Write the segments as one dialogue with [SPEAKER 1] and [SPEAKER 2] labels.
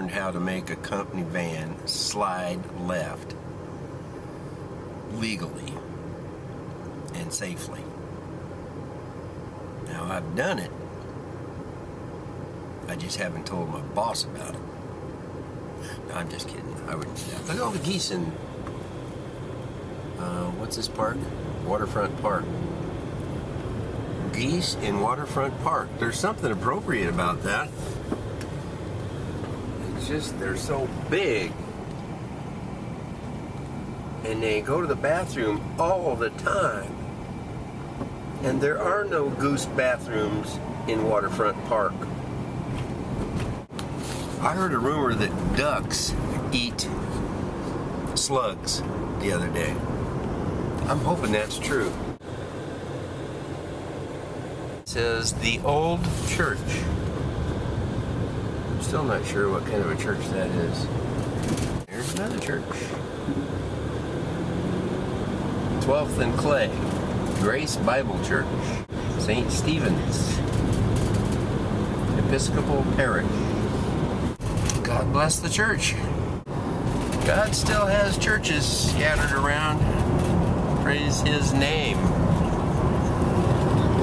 [SPEAKER 1] learned how to make a company van slide left legally and safely. Now, I've done it. I just haven't told my boss about it. No, I'm just kidding. I wouldn't do that. Look at all the geese in, what's this park? Waterfront Park. Geese in Waterfront Park. There's something appropriate about that. It's just, they're so big. And they go to the bathroom all the time. And there are no goose bathrooms in Waterfront Park. I heard a rumor that ducks eat slugs the other day. I'm hoping that's true. It says the old church. I'm still not sure what kind of a church that is. Here's another church. 12th and Clay, Grace Bible Church, St. Stephen's Episcopal Parish. God bless the church. God still has churches scattered around. Praise His name.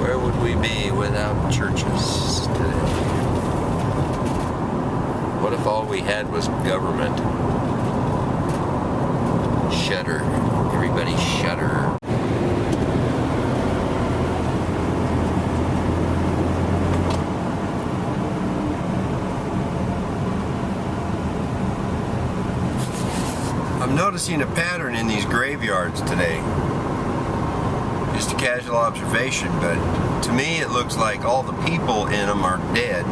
[SPEAKER 1] Where would we be without churches today? What if all we had was government? Shudder. Everybody shudder. I'm noticing a pattern in these graveyards today. Just a casual observation, but to me it looks like all the people in them are dead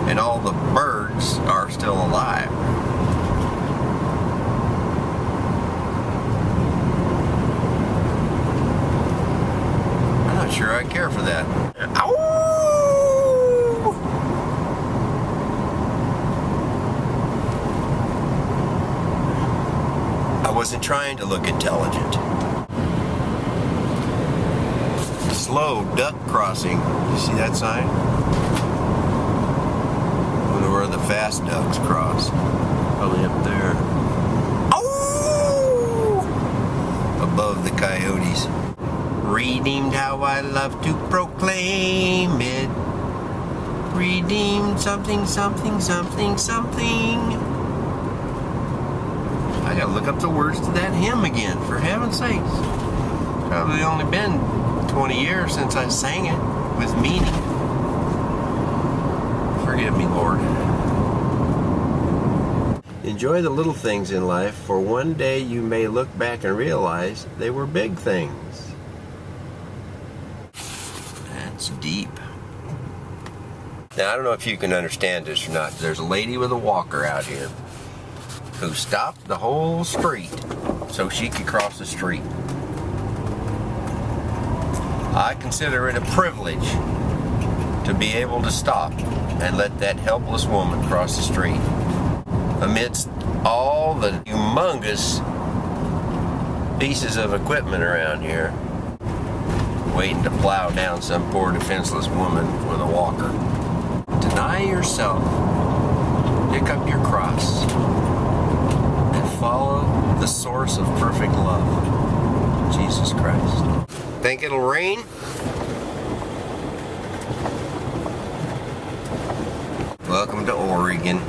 [SPEAKER 1] and all the birds are still alive. I'm not sure I care for that. Ow! I wasn't trying to look intelligent. Slow duck crossing. You see that sign? I wonder where the fast ducks cross. Probably up there. Oh! Above the coyotes. Redeemed, how I love to proclaim it. Redeemed something, something, something, something. I gotta look up the words to that hymn again, for heaven's sakes. Probably only been 20 years since I sang it with meaning. Forgive me, Lord. Enjoy the little things in life, for one day you may look back and realize they were big things. That's deep. Now, I don't know if you can understand this or not. There's a lady with a walker out here who stopped the whole street so she could cross the street. I consider it a privilege to be able to stop and let that helpless woman cross the street amidst all the humongous pieces of equipment around here waiting to plow down some poor defenseless woman with a walker. Deny yourself, pick up your cross, follow the source of perfect love, Jesus Christ. Think it'll rain? Welcome to Oregon.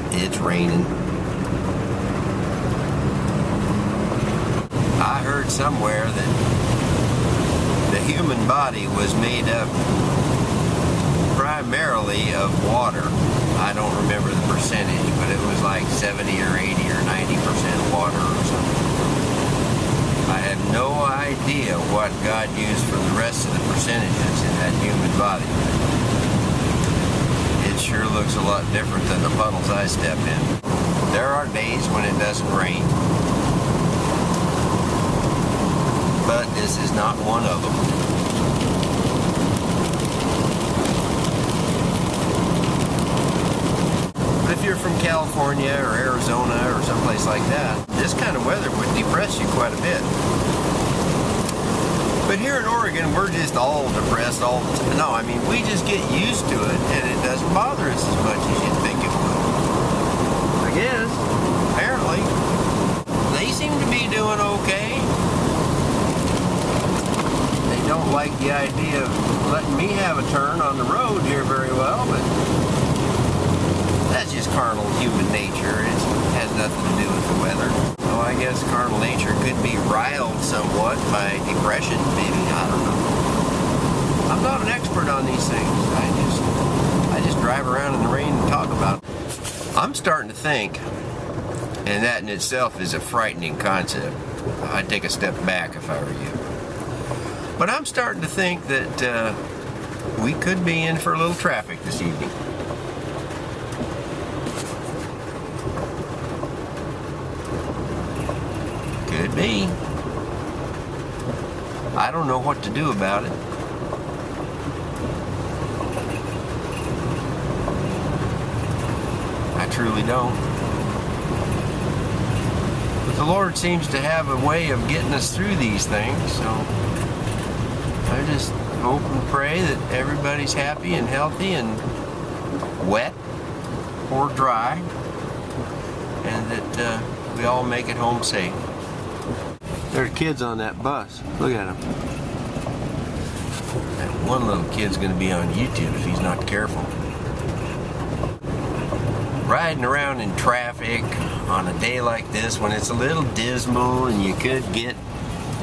[SPEAKER 1] It's raining. I heard somewhere that the human body was made up primarily of water. I don't remember the percentage, but it was like 70 or 80 or 90% water or something. I have no idea what God used for the rest of the percentages in that human body. It sure looks a lot different than the puddles I step in. There are days when it doesn't rain, but this is not one of them. If you're from California or Arizona or someplace like that, this kind of weather would depress you quite a bit. But here in Oregon, we're just all depressed all the time. No, I mean, we just get used to it, and it doesn't bother us as much as you'd think guess. Apparently. They seem to be doing okay. They don't like the idea of letting me have a turn on the road here very well, but that's just carnal human nature. It has nothing to do with the weather. So I guess carnal nature could be riled somewhat by depression, maybe. I don't know. I'm not an expert on these things. I just drive around in the rain and talk about it. I'm starting to think, and that in itself is a frightening concept. I'd take a step back if I were you. But I'm starting to think that we could be in for a little traffic this evening. Could be. I don't know what to do about it. I truly don't. But the Lord seems to have a way of getting us through these things, so I just hope and pray that everybody's happy and healthy and wet or dry, and that we all make it home safe. There's kids on that bus. Look at them. That one little kid's going to be on YouTube if he's not careful. Riding around in traffic on a day like this when it's a little dismal and you could get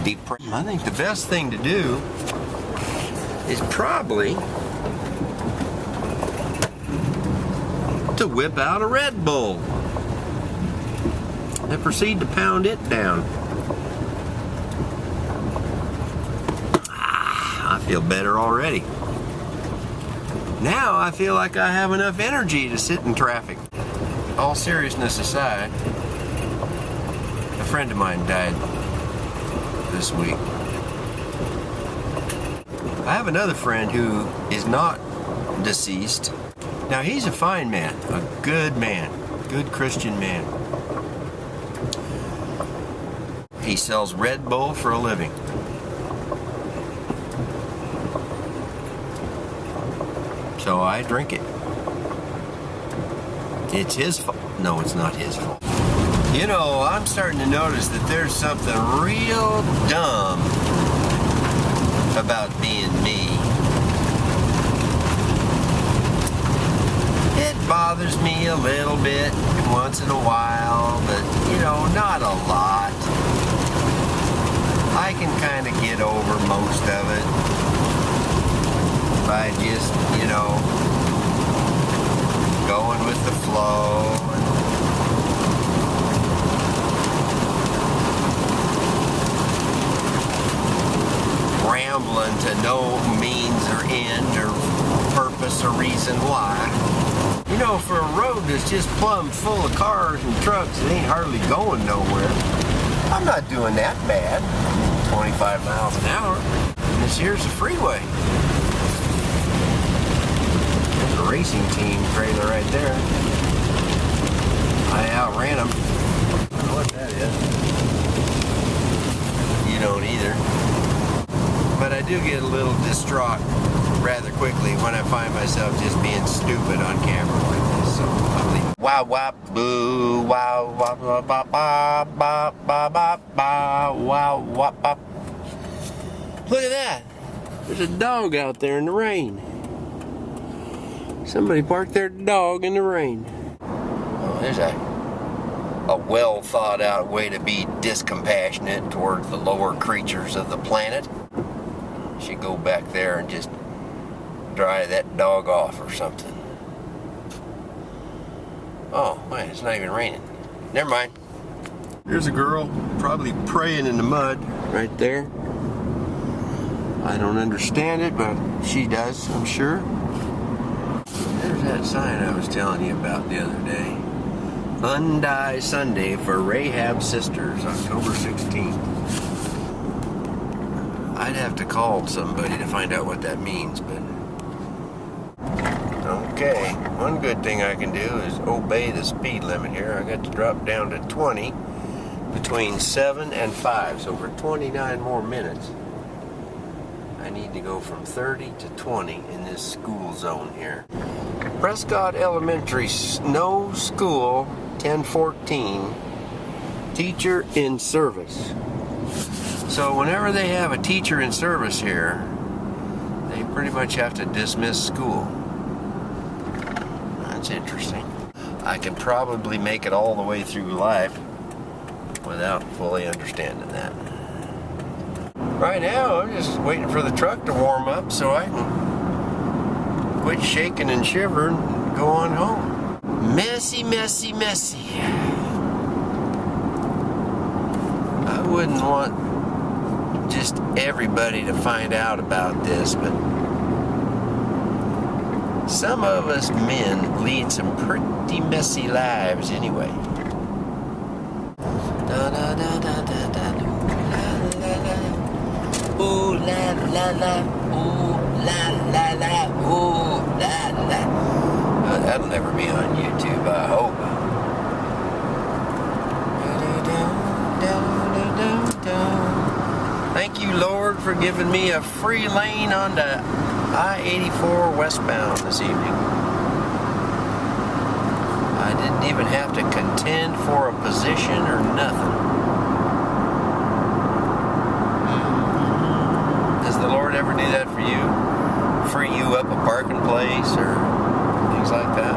[SPEAKER 1] depressed. I think the best thing to do is probably to whip out a Red Bull and proceed to pound it down. I feel better already. Now I feel like I have enough energy to sit in traffic. All seriousness aside, a friend of mine died this week. I have another friend who is not deceased. Now he's a fine man, a good man, good Christian man. He sells Red Bull for a living. So I drink it. It's his fault. No, it's not his fault. You know, I'm starting to notice that there's something real dumb about being me. It bothers me a little bit once in a while, but, you know, not a lot. I can kind of get over most of it by just, you know, going with the flow and rambling to no means or end or purpose or reason why. You know, for a road that's just plumb full of cars and trucks, it ain't hardly going nowhere. I'm not doing that bad. 25 miles an hour. And this here's the freeway. Racing team trailer right there. I outran them. I don't know what that is. You don't either. But I do get a little distraught rather quickly when I find myself just being stupid on camera like this. So I'll leave. Wow, wop, boo, wow, wop, wop, bop, bop, bop, bop, bop, bop, wow, wop, bop. Look at that. There's a dog out there in the rain. Somebody parked their dog in the rain. Oh, there's a well thought out way to be discompassionate towards the lower creatures of the planet. Should go back there and just dry that dog off or something. Oh, man, it's not even raining. Never mind. There's a girl probably praying in the mud right there. I don't understand it, but she does, I'm sure. There's that sign I was telling you about the other day. Undie Sunday for Rahab Sisters, October 16th. I'd have to call somebody to find out what that means, but... Okay, one good thing I can do is obey the speed limit here. I got to drop down to 20 between 7 and 5, so for 29 more minutes, I need to go from 30 to 20 in this school zone here. Prescott Elementary, no school 1014, teacher in service. So whenever they have a teacher in service here, they pretty much have to dismiss school. That's interesting. I could probably make it all the way through life without fully understanding that. Right now, I'm just waiting for the truck to warm up so I can quit shaking and shivering and go on home. Messy, messy, messy. I wouldn't want just everybody to find out about this, but some of us men lead some pretty messy lives anyway. Da da da da da da ooh la la la, ooh la la la, ooh la la. That'll never be on YouTube, I hope. Thank you, Lord, for giving me a free lane on the I-84 westbound this evening. I didn't even have to contend for a position or nothing. Does the Lord ever do that for you? Free you up a parking place or things like that?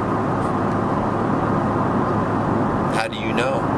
[SPEAKER 1] How do you know?